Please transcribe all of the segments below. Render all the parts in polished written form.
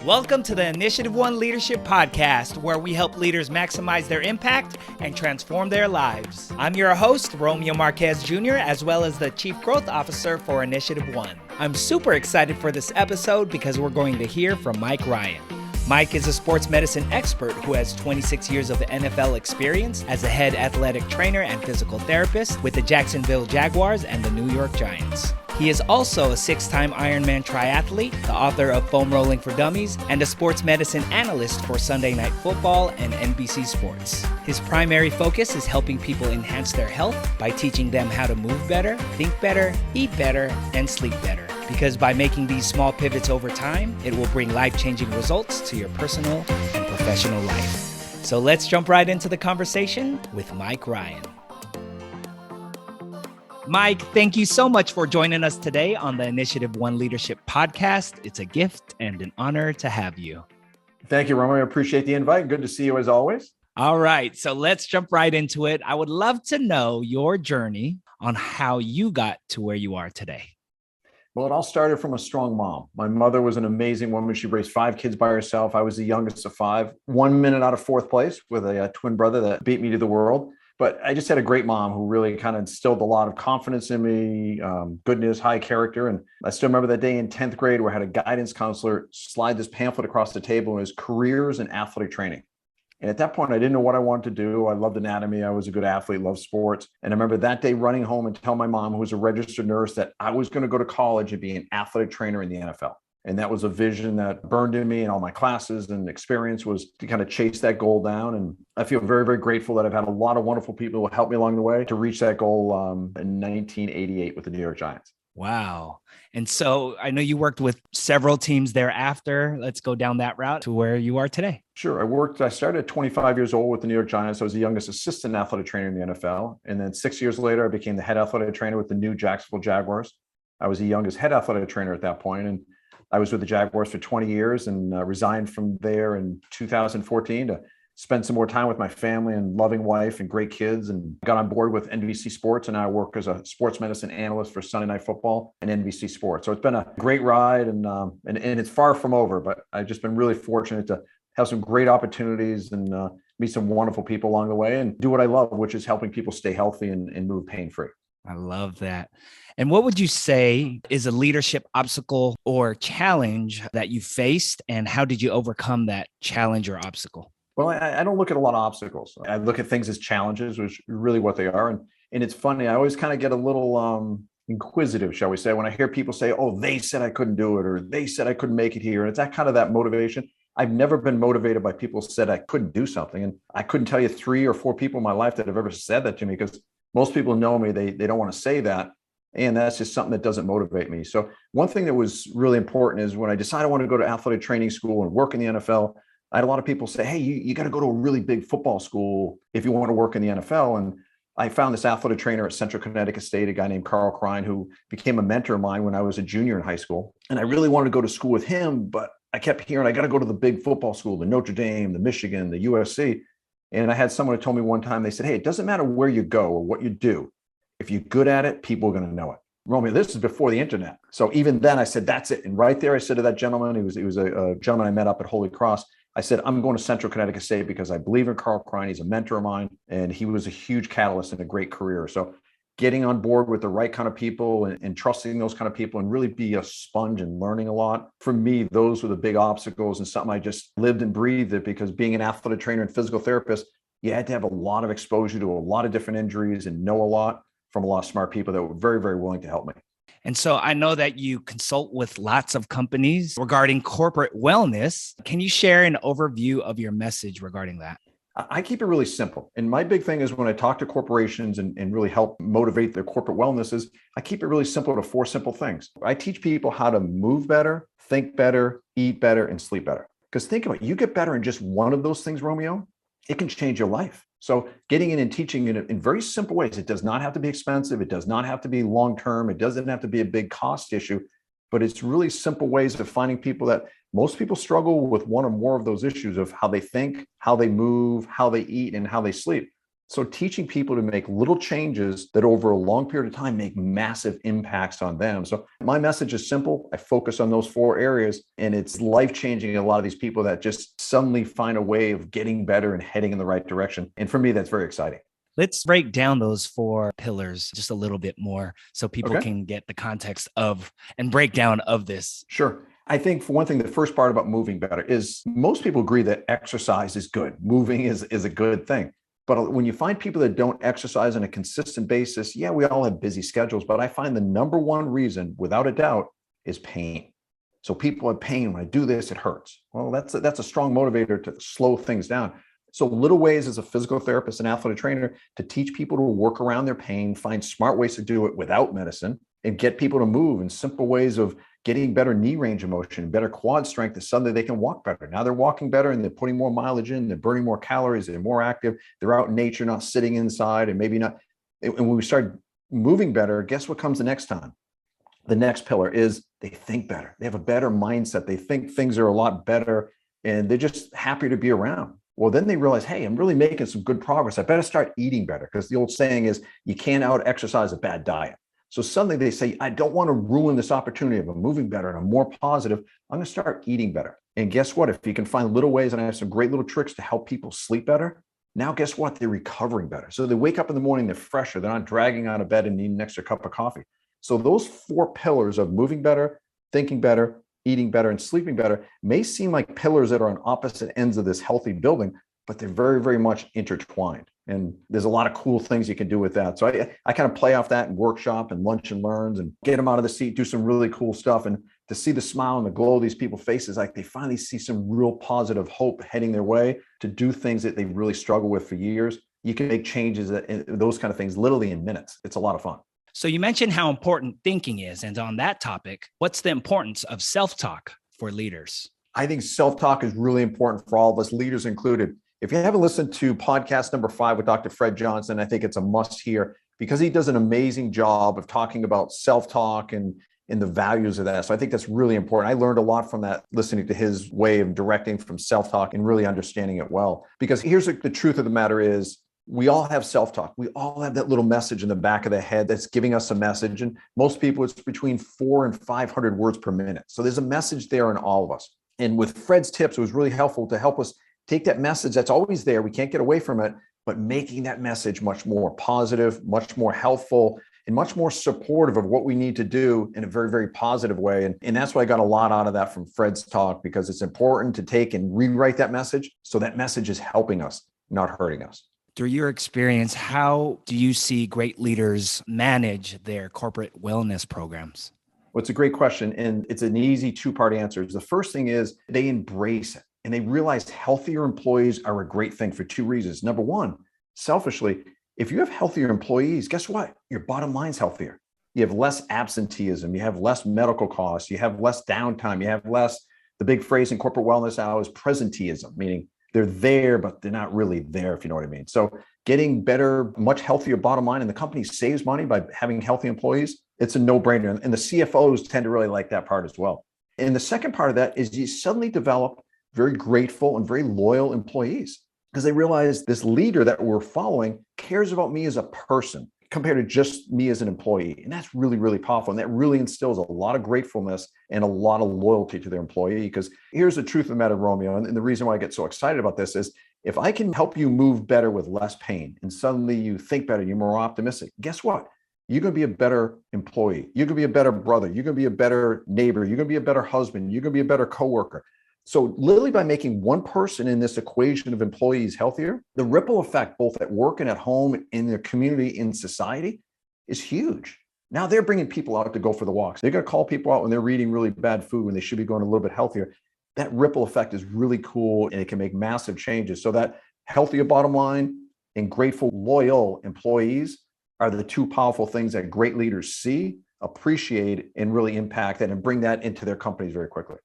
Welcome to the InitiativeOne Leadership Podcast, where we help leaders maximize their impact and transform their lives. I'm your host, Romeo Marquez Jr., as well as the Chief Growth Officer for InitiativeOne. I'm super excited for this episode because we're going to hear from Mike Ryan. Mike is a sports medicine expert who has 26 years of NFL experience as a head athletic trainer and physical therapist with the Jacksonville Jaguars and the New York Giants. He is also a 6-time Ironman triathlete, the author of Foam Rolling for Dummies, and a sports medicine analyst for Sunday Night Football and NBC Sports. His primary focus is helping people enhance their health by teaching them how to move better, think better, eat better, and sleep better. Because by making these small pivots over time, it will bring life-changing results to your personal and professional life. So let's jump right into the conversation with Mike Ryan. Mike, thank you so much for joining us today on the InitiativeOne Leadership Podcast. It's a gift and an honor to have you. Thank you, Romeo. I appreciate the invite. Good to see you as always. All right, so let's jump right into it. I would love to know your journey on how you got to where you are today. Well, it all started from a strong mom. My mother was an amazing woman. She raised 5 kids by herself. I was the youngest of 5, 1 minute out of 4th place with a twin brother that beat me to the world. But I just had a great mom who really kind of instilled a lot of confidence in me, goodness, high character. And I still remember that day in 10th grade where I had a guidance counselor slide this pamphlet across the table and it was careers in athletic training. And at that point, I didn't know what I wanted to do. I loved anatomy. I was a good athlete, loved sports. And I remember that day running home and telling my mom, who was a registered nurse, that I was going to go to college and be an athletic trainer in the NFL. And that was a vision that burned in me, and all my classes and experience was to kind of chase that goal down. And I feel very, very grateful that I've had a lot of wonderful people who helped me along the way to reach that goal in 1988 with the New York Giants. Wow. And so I know you worked with several teams thereafter. Let's go down that route to where you are today. Sure. I started at 25 years old with the New York Giants. I was the youngest assistant athletic trainer in the NFL. And then 6 years later, I became the head athletic trainer with the new Jacksonville Jaguars. I was the youngest head athletic trainer at that point. And I was with the Jaguars for 20 years and resigned from there in 2014 to spend some more time with my family and loving wife and great kids, and got on board with NBC Sports. And now I work as a sports medicine analyst for Sunday Night Football and NBC Sports. So it's been a great ride, and it's far from over, but I've just been really fortunate to have some great opportunities and meet some wonderful people along the way and do what I love, which is helping people stay healthy and move pain-free. I love that. And what would you say is a leadership obstacle or challenge that you faced, and how did you overcome that challenge or obstacle? Well, I don't look at a lot of obstacles. I look at things as challenges, which are really what they are. And it's funny, I always kind of get a little inquisitive, shall we say, when I hear people say, oh, they said I couldn't do it, or they said I couldn't make it here. And it's that kind of that motivation. I've never been motivated by people who said I couldn't do something. And I couldn't tell you 3 or 4 people in my life that have ever said that to me, because most people know me, they don't want to say that. And that's just something that doesn't motivate me. So one thing that was really important is when I decided I want to go to athletic training school and work in the NFL, I had a lot of people say, hey, you got to go to a really big football school if you want to work in the NFL. And I found this athletic trainer at Central Connecticut State, a guy named Carl Krein, who became a mentor of mine when I was a junior in high school. And I really wanted to go to school with him, but I kept hearing, I got to go to the big football school, the Notre Dame, the Michigan, the USC. And I had someone who told me one time, they said, hey, it doesn't matter where you go or what you do. If you're good at it, people are going to know it. Romeo, this is before the internet. So even then I said, that's it. And right there, I said to that gentleman, he was a gentleman I met up at Holy Cross. I said, I'm going to Central Connecticut State because I believe in Carl Krein. He's a mentor of mine, and he was a huge catalyst in a great career. So getting on board with the right kind of people and trusting those kind of people and really be a sponge and learning a lot. For me, those were the big obstacles and something I just lived and breathed it, because being an athletic trainer and physical therapist, you had to have a lot of exposure to a lot of different injuries and know a lot from a lot of smart people that were very, very willing to help me. And so I know that you consult with lots of companies regarding corporate wellness. Can you share an overview of your message regarding that? I keep it really simple. And my big thing is when I talk to corporations and really help motivate their corporate wellness is I keep it really simple to 4 simple things. I teach people how to move better, think better, eat better, and sleep better. Because think about it, you get better in just one of those things, Romeo, it can change your life. So getting in and teaching in very simple ways. It does not have to be expensive. It does not have to be long-term. It doesn't have to be a big cost issue, but it's really simple ways of finding people that most people struggle with one or more of those issues of how they think, how they move, how they eat, and how they sleep. So teaching people to make little changes that over a long period of time make massive impacts on them. So my message is simple. I focus on those 4 areas, and it's life-changing in a lot of these people that just suddenly find a way of getting better and heading in the right direction. And for me, that's very exciting. Let's break down those 4 pillars just a little bit more so people Okay. can get the context of and breakdown of this. Sure. I think for one thing, the first part about moving better is most people agree that exercise is good. Moving is a good thing. But when you find people that don't exercise on a consistent basis, yeah, we all have busy schedules, but I find the number one reason, without a doubt, is pain. So people have pain. When I do this, it hurts. Well, that's a strong motivator to slow things down. So little ways as a physical therapist and athletic trainer to teach people to work around their pain, find smart ways to do it without medicine, and get people to move in simple ways of getting better knee range of motion, better quad strength, that suddenly they can walk better. Now they're walking better and they're putting more mileage in, they're burning more calories, they're more active, they're out in nature, not sitting inside, and maybe not. And when we start moving better, guess what comes the next time? The next pillar is they think better. They have a better mindset. They think things are a lot better and they're just happier to be around. Well, then they realize, hey, I'm really making some good progress. I better start eating better, because the old saying is you can't out exercise a bad diet. So suddenly they say, I don't want to ruin this opportunity of moving better and I'm more positive. I'm going to start eating better. And guess what? If you can find little ways, and I have some great little tricks to help people sleep better, now guess what? They're recovering better. So they wake up in the morning, they're fresher. They're not dragging out of bed and needing an extra cup of coffee. So those 4 pillars of moving better, thinking better, eating better, and sleeping better may seem like pillars that are on opposite ends of this healthy building, but they're very, very much intertwined. And there's a lot of cool things you can do with that. So I kind of play off that in workshop and lunch and learns and get them out of the seat, do some really cool stuff. And to see the smile and the glow of these people's faces, like they finally see some real positive hope heading their way to do things that they really struggle with for years. You can make changes, those kind of things, literally in minutes. It's a lot of fun. So you mentioned how important thinking is. And on that topic, what's the importance of self-talk for leaders? I think self-talk is really important for all of us, leaders included. If you haven't listened to podcast number 5 with Dr. Fred Johnson, I think it's a must hear, because he does an amazing job of talking about self-talk and the values of that. So I think that's really important. I learned a lot from that, listening to his way of directing from self-talk and really understanding it well. Because here's the truth of the matter is, we all have self-talk. We all have that little message in the back of the head that's giving us a message. And most people, it's between 400 and 500 words per minute. So there's a message there in all of us. And with Fred's tips, it was really helpful to help us take that message that's always there. We can't get away from it, but making that message much more positive, much more helpful, and much more supportive of what we need to do in a very, very positive way. And that's why I got a lot out of that from Fred's talk, because it's important to take and rewrite that message so that message is helping us, not hurting us. Through your experience, how do you see great leaders manage their corporate wellness programs? Well, it's a great question. And it's an easy 2-part answer. The first thing is they embrace it and they realize healthier employees are a great thing for 2 reasons. Number one, selfishly, if you have healthier employees, guess what? Your bottom line's healthier. You have less absenteeism. You have less medical costs. You have less downtime. You have less, the big phrase in corporate wellness now is presenteeism, meaning they're there, but they're not really there, if you know what I mean. So getting better, much healthier bottom line, and the company saves money by having healthy employees, it's a no-brainer. And the CFOs tend to really like that part as well. And the second part of that is you suddenly develop very grateful and very loyal employees, because they realize this leader that we're following cares about me as a person compared to just me as an employee. And that's really, really powerful. And that really instills a lot of gratefulness and a lot of loyalty to their employee. Because here's the truth of the matter, Romeo, and the reason why I get so excited about this is, if I can help you move better with less pain and suddenly you think better, you're more optimistic, guess what? You're going to be a better employee. You're going to be a better brother. You're going to be a better neighbor. You're going to be a better husband. You're going to be a better coworker. So literally by making one person in this equation of employees healthier, the ripple effect, both at work and at home, in the community, in society, is huge. Now they're bringing people out to go for the walks. They're going to call people out when they're eating really bad food, when they should be going a little bit healthier. That ripple effect is really cool, and it can make massive changes. So that healthier bottom line and grateful, loyal employees are the 2 powerful things that great leaders see, appreciate, and really impact that and bring that into their companies very quickly.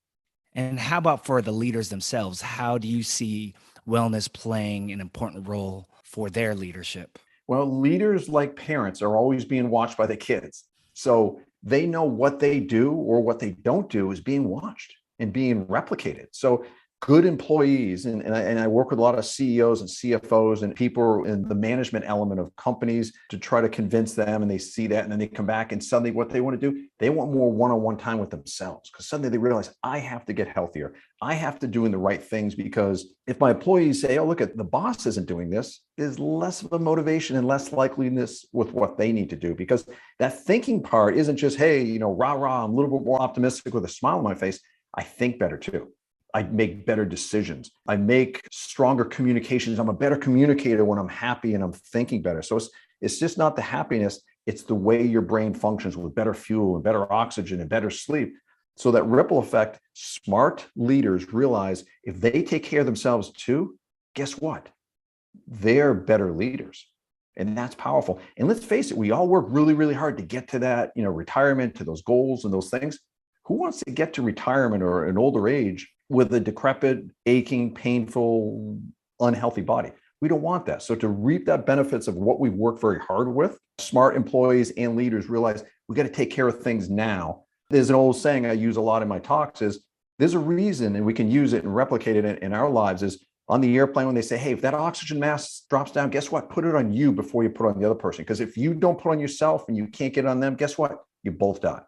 And how about for the leaders themselves? How do you see wellness playing an important role for their leadership? Well, leaders, like parents, are always being watched by the kids. So they know what they do or what they don't do is being watched and being replicated. So good employees, and I work with a lot of CEOs and CFOs and people in the management element of companies to try to convince them, and they see that, and then they come back and suddenly what they want to do, they want more one-on-one time with themselves, because suddenly they realize, I have to get healthier. I have to doing the right things, because if my employees say, oh, look at the boss isn't doing this, there's less of a motivation and less likeliness with what they need to do, because that thinking part isn't just, hey, rah, rah, I'm a little bit more optimistic with a smile on my face. I think better too. I make better decisions. I make stronger communications. I'm a better communicator when I'm happy and I'm thinking better. So it's just not the happiness. It's the way your brain functions with better fuel and better oxygen and better sleep. So that ripple effect, smart leaders realize if they take care of themselves too, guess what? They're better leaders. And that's powerful. And let's face it, we all work really, really hard to get to that, retirement, to those goals and those things. Who wants to get to retirement or an older age with a decrepit, aching, painful, unhealthy body? We don't want that. So to reap that benefits of what we've worked very hard with, smart employees and leaders realize we got to take care of things now. There's an old saying I use a lot in my talks is, there's a reason, and we can use it and replicate it in our lives, is on the airplane when they say, hey, if that oxygen mask drops down, guess what? Put it on you before you put it on the other person. Because if you don't put on yourself and you can't get it on them, guess what? You both die.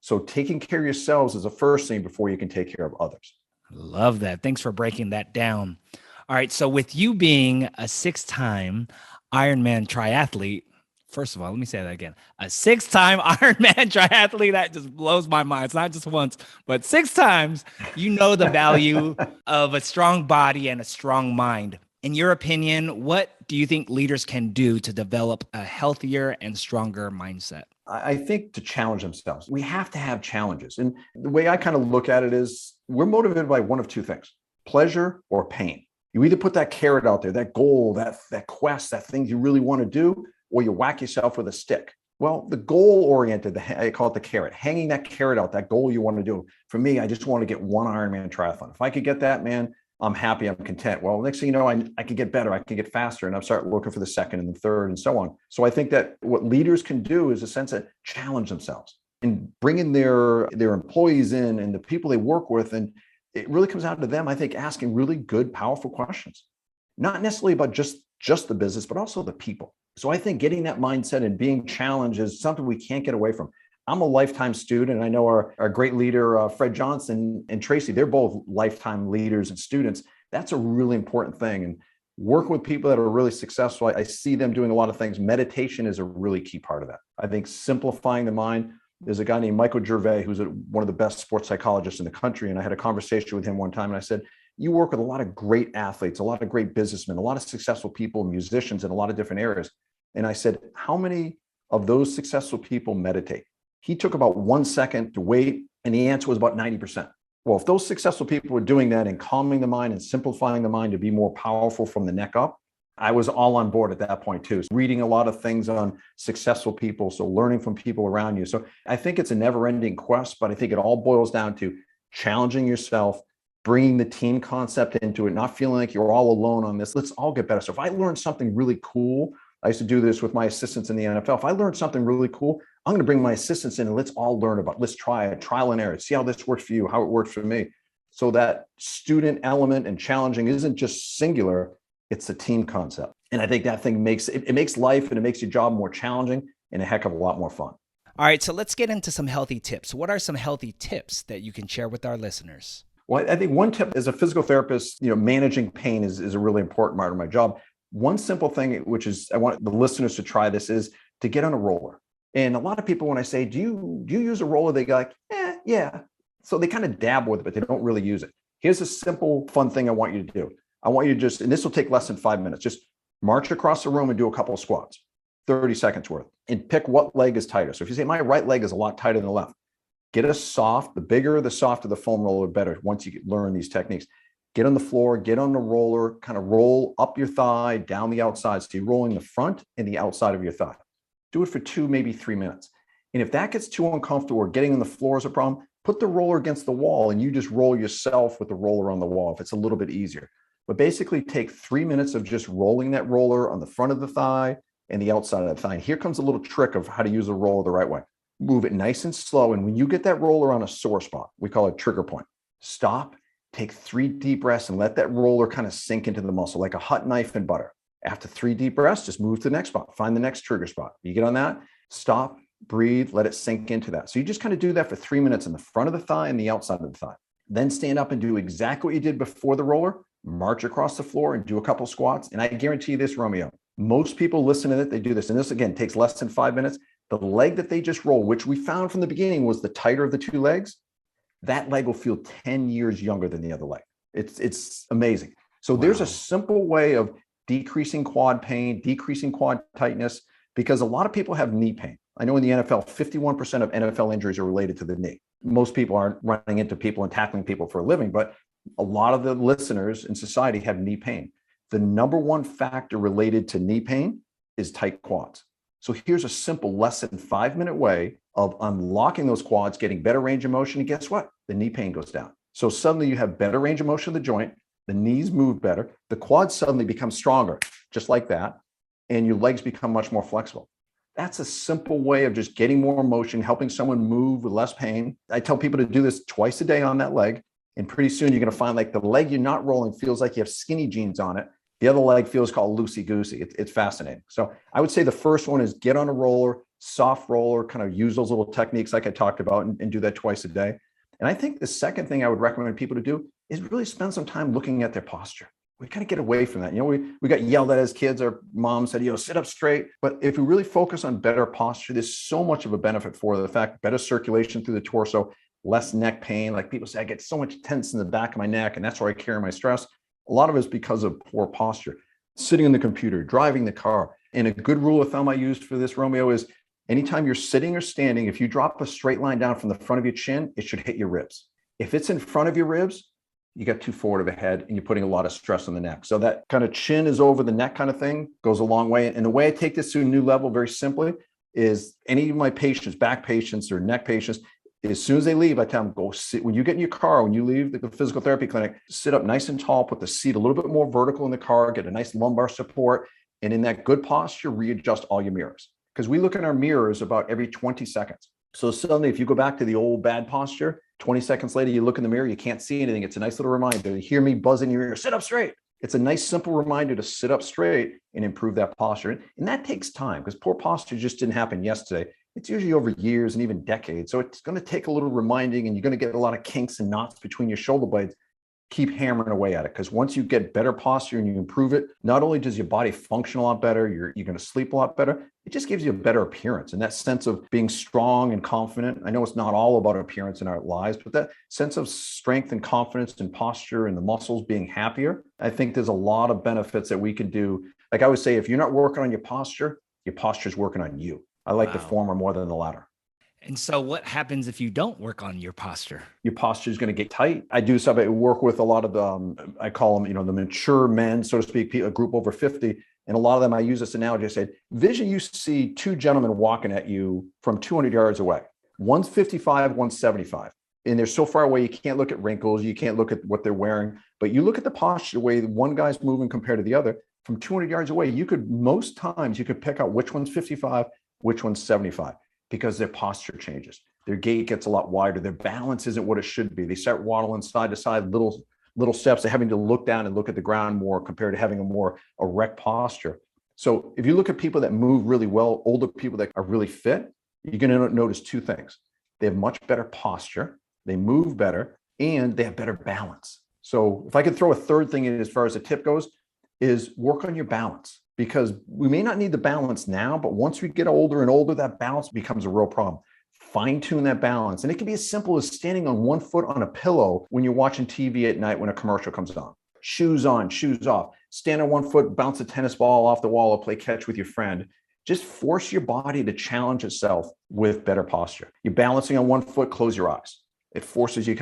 So taking care of yourselves is the first thing before you can take care of others. Love that. Thanks for breaking that down. All right. So with you being a 6-time Ironman triathlete, first of all, let me say that again. A 6-time Ironman triathlete, that just blows my mind. It's not just once, but 6 times. You know the value of a strong body and a strong mind. In your opinion, what do you think leaders can do to develop a healthier and stronger mindset? I think to challenge themselves. We have to have challenges. And the way I kind of look at it is we're motivated by one of two things, pleasure or pain. You either put that carrot out there, that goal, that quest, that thing you really want to do, or you whack yourself with a stick. Well, the goal-oriented, I call it the carrot, hanging that carrot out, that goal you want to do. For me, I just want to get one Ironman triathlon. If I could get that, man, I'm happy, I'm content. Well, next thing you know, I can get better, I can get faster, and I'll start looking for the second and the third and so on. So I think that what leaders can do is a sense of challenge themselves and bringing their employees in and the people they work with. And it really comes down to them, I think, asking really good, powerful questions, not necessarily about just the business, but also the people. So I think getting that mindset and being challenged is something we can't get away from. I'm a lifetime student. I know our great leader, Fred Johnson and Tracy, they're both lifetime leaders and students. That's a really important thing. And work with people that are really successful. I see them doing a lot of things. Meditation is a really key part of that. I think simplifying the mind. There's a guy named Michael Gervais, who's one of the best sports psychologists in the country. And I had a conversation with him one time and I said, you work with a lot of great athletes, a lot of great businessmen, a lot of successful people, musicians in a lot of different areas. And I said, how many of those successful people meditate? He took about 1 second to wait, and the answer was about 90%. Well, if those successful people were doing that and calming the mind and simplifying the mind to be more powerful from the neck up, I was all on board at that point too. So reading a lot of things on successful people, so learning from people around you. So I think it's a never-ending quest, but I think it all boils down to challenging yourself, bringing the team concept into it, not feeling like you're all alone on this. Let's all get better. So if I learned something really cool, I used to do this with my assistants in the NFL. If I learned something really cool, I'm going to bring my assistants in and let's all learn about it. Let's try it, trial and error, see how this works for you, how it works for me. So that student element and challenging isn't just singular, it's a team concept. And I think that thing makes life and it makes your job more challenging and a heck of a lot more fun. All right, so let's get into some healthy tips. What are some healthy tips that you can share with our listeners? Well, I think one tip as a physical therapist, managing pain is a really important part of my job. One simple thing, which is I want the listeners to try this, is to get on a roller. And a lot of people, when I say, do you use a roller? They go like, yeah. So they kind of dabble with it, but they don't really use it. Here's a simple, fun thing I want you to do. I want you to and this will take less than 5 minutes, just march across the room and do a couple of squats, 30 seconds worth, and pick what leg is tighter. So if you say, my right leg is a lot tighter than the left, get the bigger, the softer the foam roller, better once you learn these techniques. Get on the floor, get on the roller, kind of roll up your thigh, down the outside. So you're rolling the front and the outside of your thigh. Do it for 2, maybe 3 minutes. And if that gets too uncomfortable or getting on the floor is a problem, put the roller against the wall and you just roll yourself with the roller on the wall if it's a little bit easier. But basically take 3 minutes of just rolling that roller on the front of the thigh and the outside of the thigh. And here comes a little trick of how to use the roller the right way. Move it nice and slow. And when you get that roller on a sore spot, we call it trigger point. Stop Take 3 deep breaths and let that roller kind of sink into the muscle like a hot knife in butter. After 3 deep breaths, just move to the next spot. Find the next trigger spot. You get on that, stop, breathe, let it sink into that. So you just kind of do that for 3 minutes in the front of the thigh and the outside of the thigh. Then stand up and do exactly what you did before the roller. March across the floor and do a couple squats. And I guarantee you this, Romeo, most people listen to it, they do this. And this, again, takes less than 5 minutes. The leg that they just roll, which we found from the beginning was the tighter of the 2 legs, that leg will feel 10 years younger than the other leg. It's amazing. So there's a simple way of decreasing quad pain, decreasing quad tightness, because a lot of people have knee pain. I know in the NFL, 51% of NFL injuries are related to the knee. Most people aren't running into people and tackling people for a living, but a lot of the listeners in society have knee pain. The number one factor related to knee pain is tight quads. So here's a simple, less than 5-minute way of unlocking those quads, getting better range of motion. And guess what? The knee pain goes down. So suddenly you have better range of motion of the joint, the knees move better, the quads suddenly become stronger, just like that, and your legs become much more flexible. That's a simple way of just getting more motion, helping someone move with less pain. I tell people to do this twice a day on that leg, and pretty soon you're going to find like the leg you're not rolling feels like you have skinny jeans on it. The other leg feels called loosey-goosey. It's fascinating. So I would say the first one is get on a roller, soft roller, kind of use those little techniques like I talked about and do that twice a day. And I think the second thing I would recommend people to do is really spend some time looking at their posture. We kind of get away from that. We got yelled at as kids. Our mom said, sit up straight. But if we really focus on better posture, there's so much of a benefit for the fact, better circulation through the torso, less neck pain. Like people say, I get so much tense in the back of my neck, and that's where I carry my stress. A lot of it is because of poor posture. Sitting on the computer, driving the car. And a good rule of thumb I used for this, Romeo, is anytime you're sitting or standing, if you drop a straight line down from the front of your chin, it should hit your ribs. If it's in front of your ribs, you got too forward of a head and you're putting a lot of stress on the neck. So that kind of chin is over the neck kind of thing goes a long way. And the way I take this to a new level very simply is any of my patients, back patients or neck patients, as soon as they leave, I tell them, go sit. When you get in your car, when you leave the physical therapy clinic, sit up nice and tall, put the seat a little bit more vertical in the car, get a nice lumbar support. And in that good posture, readjust all your mirrors. Because we look in our mirrors about every 20 seconds. So suddenly, if you go back to the old bad posture, 20 seconds later, you look in the mirror, you can't see anything. It's a nice little reminder. You hear me buzz in your ear, sit up straight. It's a nice, simple reminder to sit up straight and improve that posture. And that takes time because poor posture just didn't happen yesterday. It's usually over years and even decades. So it's going to take a little reminding, and you're going to get a lot of kinks and knots between your shoulder blades. Keep hammering away at it, because once you get better posture and you improve it, not only does your body function a lot better, you're going to sleep a lot better, it just gives you a better appearance and that sense of being strong and confident. I know it's not all about appearance in our lives, but that sense of strength and confidence and posture and the muscles being happier, I think there's a lot of benefits that we can do. Like I would say, if you're not working on your posture is working on you. I like the former more than the latter. And so what happens if you don't work on your posture? Your posture is going to get tight. I do some, I work with a lot of the, I call them, the mature men, so to speak, a group over 50. And a lot of them, I use this analogy. I said, vision, you see 2 gentlemen walking at you from 200 yards away. One's 55, one's 75. And they're so far away, you can't look at wrinkles. You can't look at what they're wearing. But you look at the posture, the way one guy's moving compared to the other, from 200 yards away, most times you could pick out which one's 55, which one's 75. Because their posture changes. Their gait gets a lot wider. Their balance isn't what it should be. They start waddling side to side, little steps. They're having to look down and look at the ground more compared to having a more erect posture. So if you look at people that move really well, older people that are really fit, you're going to notice 2 things. They have much better posture, they move better, and they have better balance. So if I could throw a third thing in as far as a tip goes, is work on your balance. Because we may not need the balance now, but once we get older and older, that balance becomes a real problem. Fine tune that balance. And it can be as simple as standing on one foot on a pillow when you're watching TV at night when a commercial comes on. Shoes on, shoes off. Stand on one foot, bounce a tennis ball off the wall or play catch with your friend. Just force your body to challenge itself with better posture. You're balancing on one foot, close your eyes. It forces you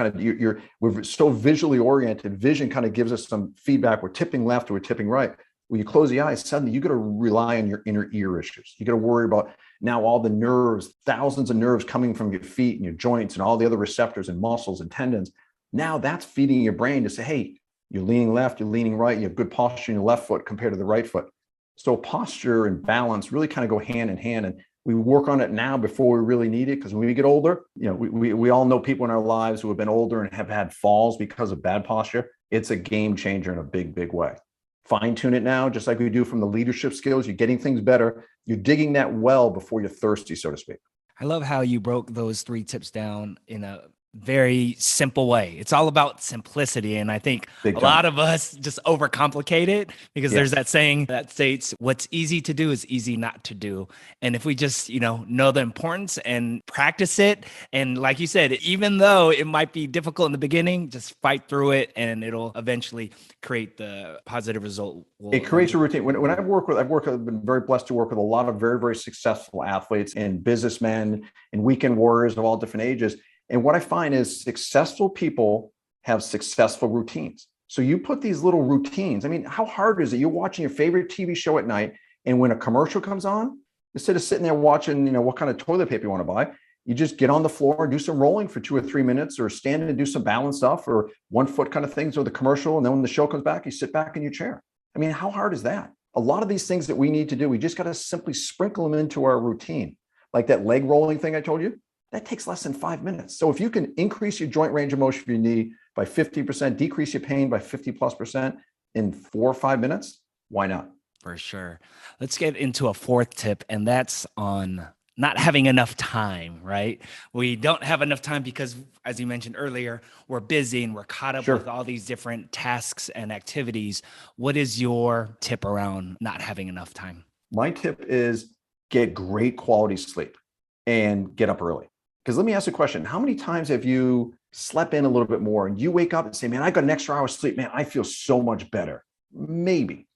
we're so visually oriented. Vision kind of gives us some feedback. We're tipping left or we're tipping right. When you close the eyes, suddenly you got to rely on your inner ear issues. You got to worry about now all the nerves, thousands of nerves coming from your feet and your joints and all the other receptors and muscles and tendons. Now that's feeding your brain to say, hey, you're leaning left, you're leaning right, you have good posture in your left foot compared to the right foot. So posture and balance really kind of go hand in hand. And We work on it now before we really need it, because when we get older, we all know people in our lives who have been older and have had falls because of bad posture. It's a game changer in a big, big way. Fine tune it now, just like we do from the leadership skills. You're getting things better. You're digging that well before you're thirsty, so to speak. I love how you broke those 3 tips down in a very simple way. It's all about simplicity. And I think Big a time. lot of us just overcomplicate it, because Yeah. there's that saying that states what's easy to do is easy not to do. And if we just, know the importance and practice it, and like you said, even though it might be difficult in the beginning, just fight through it and it'll eventually create the positive result. It creates a routine. When I've been very blessed to work with a lot of very, very successful athletes and businessmen and weekend warriors of all different ages. And what I find is successful people have successful routines. So you put these little routines. I mean, how hard is it? You're watching your favorite TV show at night, and when a commercial comes on, instead of sitting there watching, what kind of toilet paper you want to buy, you just get on the floor and do some rolling for 2 or 3 minutes, or stand and do some balance stuff, or 1 foot kind of things, or the commercial. And then when the show comes back, you sit back in your chair. I mean, how hard is that? A lot of these things that we need to do, we just got to simply sprinkle them into our routine. Like that leg rolling thing I told you, that takes less than 5 minutes. So if you can increase your joint range of motion of your knee by 50%, decrease your pain by 50+% in 4 or 5 minutes, why not? For sure. Let's get into a 4th tip, and that's on not having enough time, right? We don't have enough time because, as you mentioned earlier, we're busy and we're caught up with all these different tasks and activities. What is your tip around not having enough time? My tip is get great quality sleep and get up early. Because let me ask you a question. How many times have you slept in a little bit more and you wake up and say, man, I got an extra hour of sleep. Man, I feel so much better. Maybe.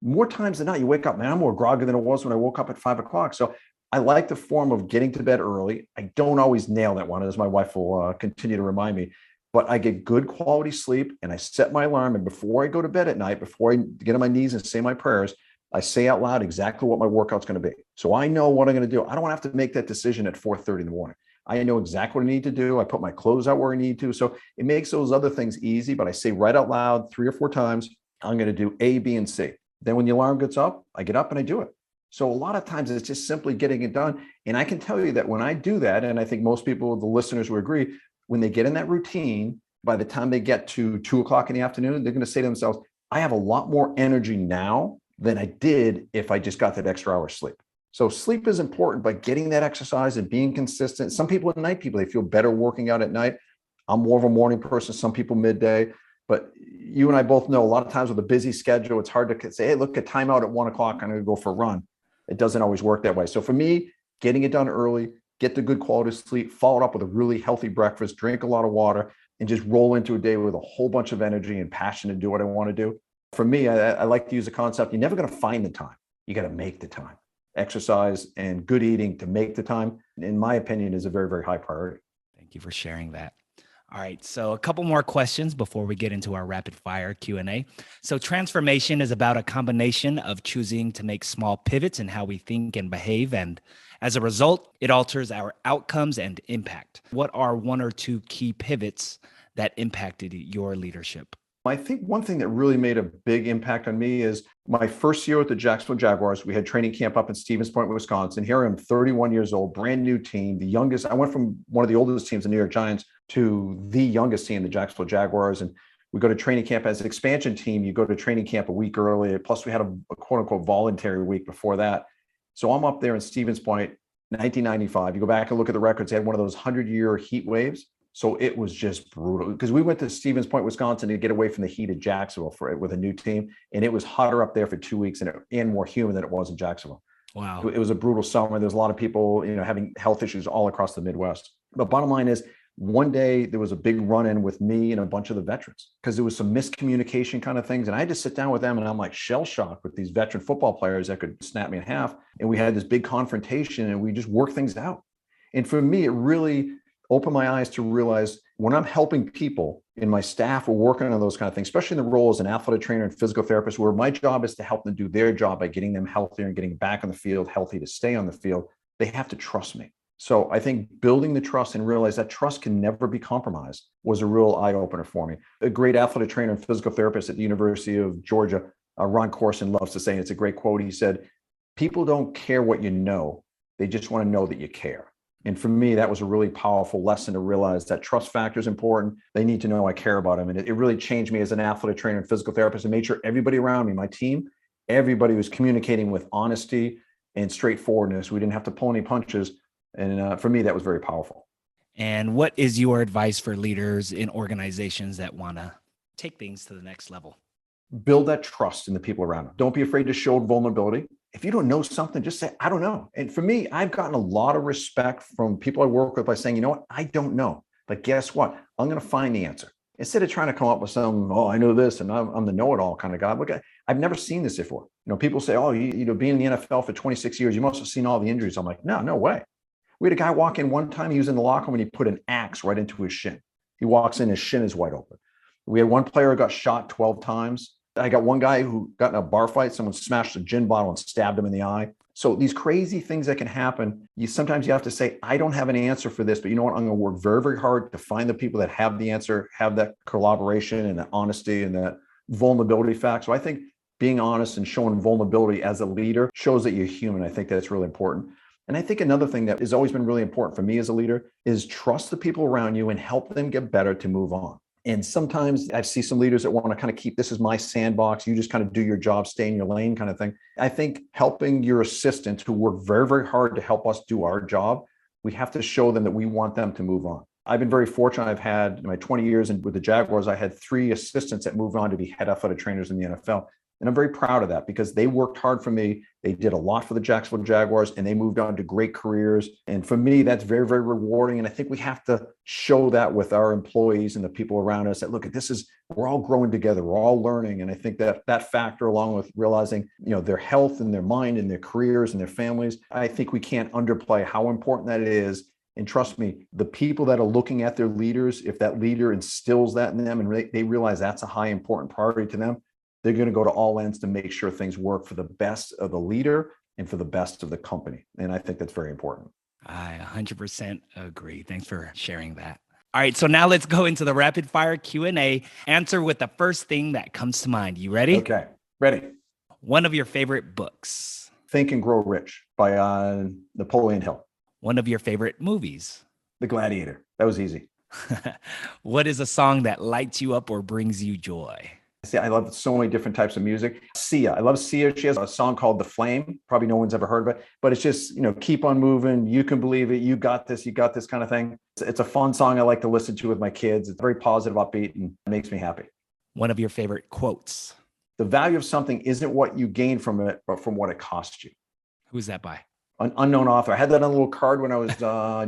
More times than not, you wake up, man, I'm more groggy than I was when I woke up at 5 o'clock. So I like the form of getting to bed early. I don't always nail that one, as my wife will continue to remind me. But I get good quality sleep, and I set my alarm. And before I go to bed at night, before I get on my knees and say my prayers, I say out loud exactly what my workout's going to be. So I know what I'm going to do. I don't have to make that decision at 4:30 in the morning. I know exactly what I need to do. I put my clothes out where I need to. So it makes those other things easy, but I say right out loud 3 or 4 times, I'm going to do A, B, and C. Then when the alarm gets up, I get up and I do it. So a lot of times it's just simply getting it done. And I can tell you that when I do that, and I think most people, the listeners will agree, when they get in that routine, by the time they get to 2 o'clock in the afternoon, they're going to say to themselves, I have a lot more energy now than I did if I just got that extra hour of sleep. So sleep is important, but getting that exercise and being consistent. Some people at night, they feel better working out at night. I'm more of a morning person, some people midday. But you and I both know a lot of times with a busy schedule, it's hard to say, hey, look, at timeout at 1 o'clock, I'm going to go for a run. It doesn't always work that way. So for me, getting it done early, get the good quality sleep, followed up with a really healthy breakfast, drink a lot of water, and just roll into a day with a whole bunch of energy and passion to do what I want to do. For me, I like to use the concept, you're never going to find the time. You got to make the time. Exercise and good eating to make the time, in my opinion, is a very, very high priority. Thank you for sharing that. All right, so a couple more questions before we get into our rapid fire Q&A. So transformation is about a combination of choosing to make small pivots in how we think and behave. And as a result, it alters our outcomes and impact. What are 1 or 2 key pivots that impacted your leadership? I think one thing that really made a big impact on me is my first year with the Jacksonville Jaguars. We had training camp up in Stevens Point, Wisconsin. Here I am, 31 years old, brand new team, the youngest. I went from one of the oldest teams, the New York Giants, to the youngest team, the Jacksonville Jaguars. And we go to training camp as an expansion team. You go to training camp a week early. Plus, we had a quote unquote voluntary week before that. So I'm up there in Stevens Point, 1995. You go back and look at the records. They had one of those 100-year heat waves. So it was just brutal because we went to Stevens Point, Wisconsin to get away from the heat of Jacksonville with a new team. And it was hotter up there for 2 weeks and more humid than it was in Jacksonville. Wow. It was a brutal summer. There's a lot of people, having health issues all across the Midwest. But bottom line is, one day there was a big run-in with me and a bunch of the veterans because there was some miscommunication kind of things. And I had to sit down with them and I'm like shell-shocked with these veteran football players that could snap me in half. And we had this big confrontation and we just worked things out. And for me, it really opened my eyes to realize when I'm helping people and my staff are working on those kind of things, especially in the role as an athletic trainer and physical therapist, where my job is to help them do their job by getting them healthier and getting back on the field, healthy to stay on the field, they have to trust me. So I think building the trust and realize that trust can never be compromised was a real eye-opener for me. A great athletic trainer and physical therapist at the University of Georgia, Ron Corson, loves to say, and it's a great quote. He said, people don't care what you know. They just want to know that you care. And for me, that was a really powerful lesson to realize that trust factor is important. They need to know I care about them. And it really changed me as an athletic trainer and physical therapist, and made sure everybody around me, my team, everybody was communicating with honesty and straightforwardness. We didn't have to pull any punches. And for me, that was very powerful. And what is your advice for leaders in organizations that want to take things to the next level? Build that trust in the people around them. Don't be afraid to show vulnerability. If you don't know something, just say, I don't know. And for me, I've gotten a lot of respect from people I work with by saying, you know what, I don't know. But guess what? I'm going to find the answer. Instead of trying to come up with some, oh, I know this and I'm the know-it-all kind of guy. Look, I've never seen this before. People say, oh, being in the NFL for 26 years, you must have seen all the injuries. I'm like, no way. We had a guy walk in one time, he was in the locker room and he put an axe right into his shin. He walks in, his shin is wide open. We had one player who got shot 12 times. I got one guy who got in a bar fight. Someone smashed a gin bottle and stabbed him in the eye. So these crazy things that can happen, sometimes you have to say, I don't have an answer for this, but you know what? I'm going to work very, very hard to find the people that have the answer, have that collaboration and that honesty and that vulnerability fact. So I think being honest and showing vulnerability as a leader shows that you're human. I think that's really important. And I think another thing that has always been really important for me as a leader is trust the people around you and help them get better to move on. And sometimes I see some leaders that want to kind of keep, this is my sandbox, you just kind of do your job, stay in your lane kind of thing. I think helping your assistants who work very, very hard to help us do our job, we have to show them that we want them to move on. I've been very fortunate. I've had, in my 20 years with the Jaguars, I had 3 assistants that moved on to be head athletic trainers in the NFL. And I'm very proud of that because they worked hard for me. They did a lot for the Jacksonville Jaguars and they moved on to great careers. And for me, that's very, very rewarding. And I think we have to show that with our employees and the people around us that, look, we're all growing together. We're all learning. And I think that factor, along with realizing, their health and their mind and their careers and their families, I think we can't underplay how important that is. And trust me, the people that are looking at their leaders, if that leader instills that in them and they realize that's a high important priority to them, they're going to go to all ends to make sure things work for the best of the leader and for the best of the company. And I think that's very important. I 100% agree. Thanks for sharing that. All right, so now let's go into the rapid fire Q&A. Answer with the first thing that comes to mind. You ready? Okay, ready. One of your favorite books. Think and Grow Rich by Napoleon Hill. One of your favorite movies. The Gladiator. That was easy. What is a song that lights you up or brings you joy? See, I love so many different types of music. Sia, I love Sia. She has a song called The Flame. Probably no one's ever heard of it, but it's just, keep on moving. You can believe it. You got this kind of thing. It's a fun song I like to listen to with my kids. It's very positive, upbeat, and it makes me happy. One of your favorite quotes. The value of something isn't what you gain from it, but from what it costs you. Who's that by? An unknown author. I had that on a little card when I was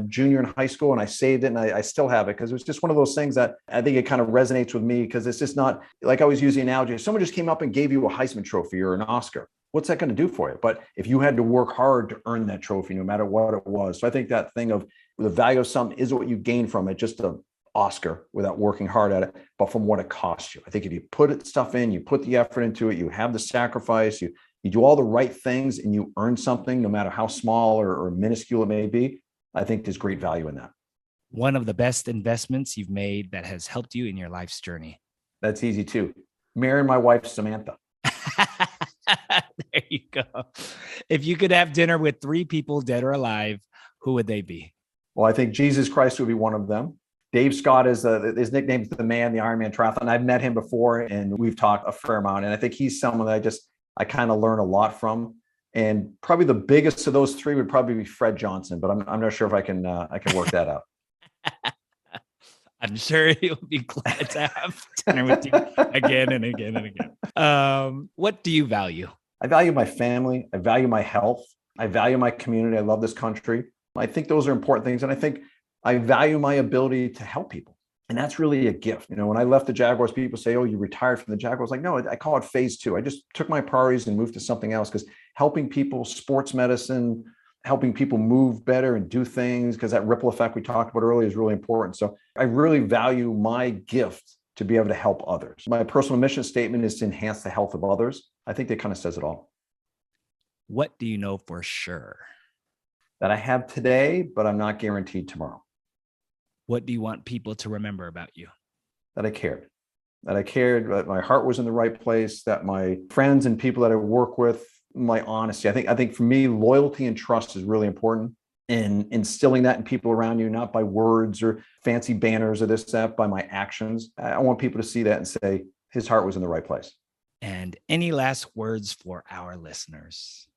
junior in high school, and I saved it, and I still have it because it was just one of those things that I think it kind of resonates with me because it's just not, like I always use the analogy, if someone just came up and gave you a Heisman Trophy or an Oscar, what's that going to do for you? But if you had to work hard to earn that trophy, no matter what it was. So I think that thing of the value of something isn't what you gain from it, just an Oscar without working hard at it, but from what it costs you. I think if you put stuff in, you put the effort into it, you have the sacrifice, you do all the right things and you earn something, no matter how small or minuscule it may be, I think there's great value in that. One of the best investments you've made that has helped you in your life's journey. That's easy too. Marrying my wife, Samantha. There you go. If you could have dinner with 3 people, dead or alive, who would they be? Well, I think Jesus Christ would be one of them. Dave Scott is his nickname is the man, the Ironman triathlon. I've met him before and we've talked a fair amount. And I think he's someone that I kind of learn a lot from. And probably the biggest of those 3 would probably be Fred Johnson, but I'm not sure if I can work that out. I'm sure he'll be glad to have dinner with you again and again and again. What do you value? I value my family. I value my health. I value my community. I love this country. I think those are important things. And I think I value my ability to help people. And that's really a gift. When I left the Jaguars, people say, oh, you retired from the Jaguars. Like, no, I call it phase 2. I just took my priorities and moved to something else because helping people, sports medicine, helping people move better and do things, because that ripple effect we talked about earlier is really important. So I really value my gift to be able to help others. My personal mission statement is to enhance the health of others. I think that kind of says it all. What do you know for sure? That I have today, but I'm not guaranteed tomorrow. What do you want people to remember about you? That I cared, that my heart was in the right place, that my friends and people that I work with my honesty. I think for me, loyalty and trust is really important. And instilling that in people around you, not by words or fancy banners or this, that, by my actions. I want people to see that and say, his heart was in the right place. And any last words for our listeners?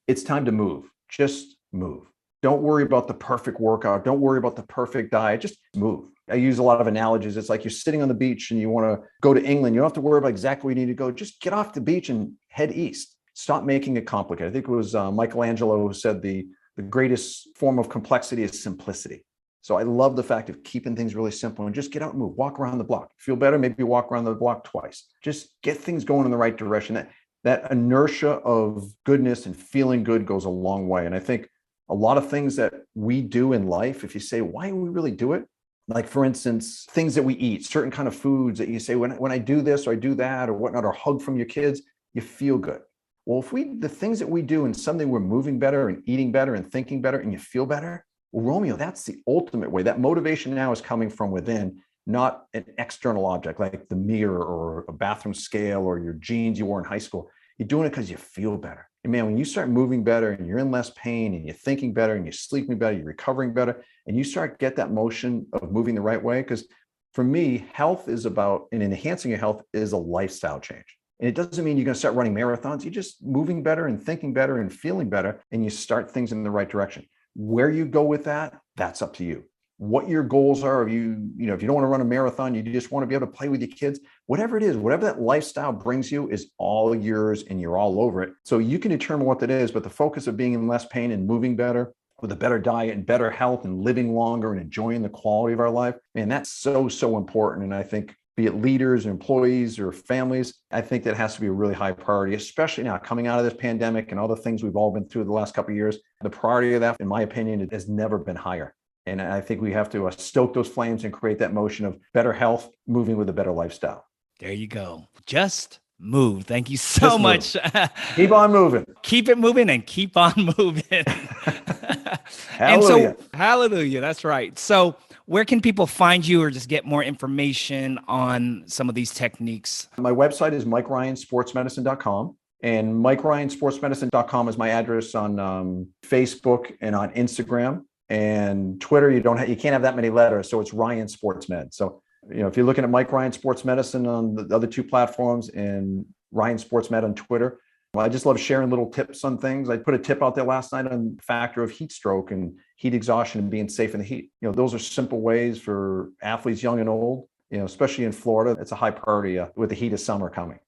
It's time to move. Just move. Don't worry about the perfect workout. Don't worry about the perfect diet. Just move. I use a lot of analogies. It's like you're sitting on the beach and you want to go to England. You don't have to worry about exactly where you need to go. Just get off the beach and head east. Stop making it complicated. I think it was Michelangelo who said the greatest form of complexity is simplicity. So I love the fact of keeping things really simple and just get out and move, walk around the block. Feel better, maybe walk around the block twice. Just get things going in the right direction. That inertia of goodness and feeling good goes a long way. And I think a lot of things that we do in life, if you say, why do we really do it? Like, for instance, things that we eat, certain kind of foods that you say, when I do this or I do that or whatnot, or hug from your kids, you feel good. Well, the things that we do and something we're moving better and eating better and thinking better and you feel better, well, Romeo, that's the ultimate way. That motivation now is coming from within, not an external object like the mirror or a bathroom scale or your jeans you wore in high school. You're doing it because you feel better. And man, when you start moving better and you're in less pain and you're thinking better and you're sleeping better, you're recovering better, and you start get that motion of moving the right way. Because for me, health is about, and enhancing your health is a lifestyle change. And it doesn't mean you're going to start running marathons. You're just moving better and thinking better and feeling better, and you start things in the right direction. Where you go with that, that's up to you. What your goals are, if you don't want to run a marathon, you just want to be able to play with your kids, whatever it is, whatever that lifestyle brings you is all yours and you're all over it. So you can determine what that is, but the focus of being in less pain and moving better with a better diet and better health and living longer and enjoying the quality of our life, man, that's so, so important. And I think be it leaders or employees or families, I think that has to be a really high priority, especially now coming out of this pandemic and all the things we've all been through the last couple of years. The priority of that, in my opinion, has never been higher. And I think we have to stoke those flames and create that motion of better health, moving with a better lifestyle. There you go. Just move. Thank you so much. Keep on moving. Keep it moving and keep on moving. Hallelujah. Hallelujah. That's right. So where can people find you or just get more information on some of these techniques? My website is MikeRyanSportsMedicine.com. And MikeRyanSportsMedicine.com is my address on Facebook and on Instagram. And Twitter, you can't have that many letters. So it's Ryan Sports Med. So, if you're looking at Mike Ryan Sports Medicine on the other two platforms and Ryan Sports Med on Twitter, I just love sharing little tips on things. I put a tip out there last night on the factor of heat stroke and heat exhaustion and being safe in the heat. Those are simple ways for athletes, young and old, especially in Florida. It's a high priority with the heat of summer coming.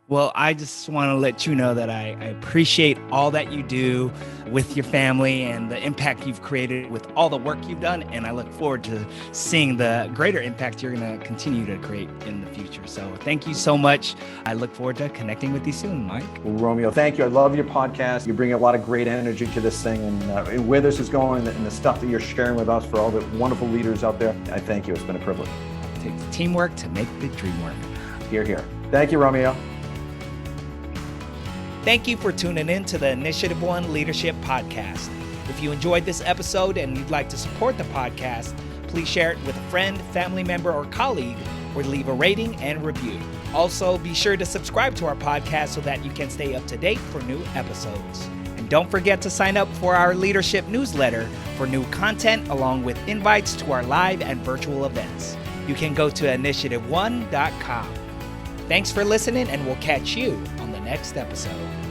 Well, I just want to let you know that I appreciate all that you do with your family and the impact you've created with all the work you've done. And I look forward to seeing the greater impact you're going to continue to create in the future. So thank you so much. I look forward to connecting with you soon, Mike. Well, Romeo, thank you. I love your podcast. You bring a lot of great energy to this thing, and where this is going and the stuff that you're sharing with us for all the wonderful leaders out there. I thank you. It's been a privilege. It takes teamwork to make the dream work. Hear, hear. Thank you, Romeo. Thank you for tuning in to the InitiativeOne Leadership Podcast. If you enjoyed this episode and you'd like to support the podcast, please share it with a friend, family member, or colleague, or leave a rating and review. Also, be sure to subscribe to our podcast so that you can stay up to date for new episodes. And don't forget to sign up for our leadership newsletter for new content along with invites to our live and virtual events. You can go to InitiativeOne.com. Thanks for listening, and we'll catch you on the next episode.